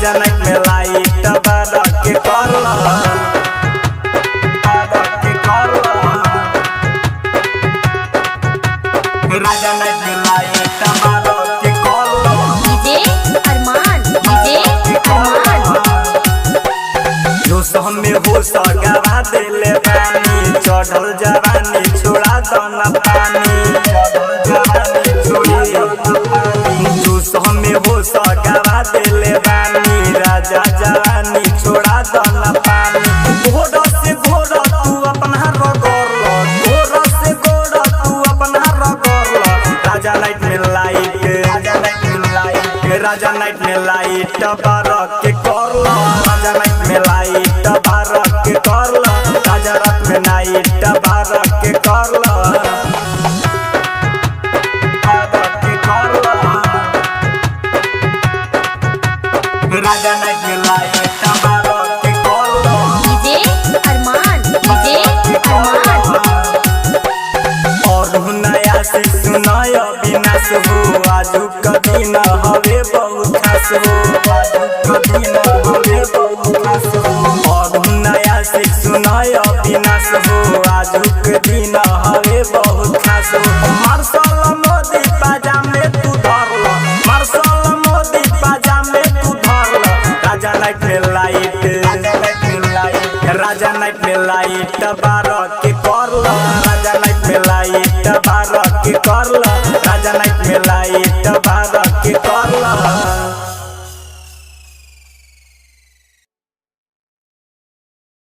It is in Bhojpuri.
राजा नाइट में लाइट बारा के करला राजा नाइट में लाइट बारा के करला डीजे अरमान जोश हमें होश गवा देले बानी चढ़ल जवानी छोड़ा दना पानी जोश हमें होश गवा देले बानी राजा जवानी छोड़ा दना पानी घोड़ा से घोड़ा तू अपना रगड़ घोड़ा से घोड़ा तू अपना रगड़ राजा नाइट में लाइट राजा नाइट में लाइट बारा के करला राजा नाइट में लाइट बारा के करला राजा रात में नाइट बारा के करला राजा नाइट में लाइट बारा के करला डीजे अरमान और नया से सुनाया विनाश हो आजू कभी न हवे बहुत खास हो आजू कभी न हवे बहुत खास हो और नया से सुनाया विनाश हो आजू कभी न हवे बहुत खास हो मार्शल मोदी पाजामे तू धरला मार्शल मोदी पाजामे तू धरला राजा नाइट में लाइट राजा नाइट में लाइट बारा के करला राजा नाइट में लाइट बारा के करला राजा नाइट में लाइट बारा के करला।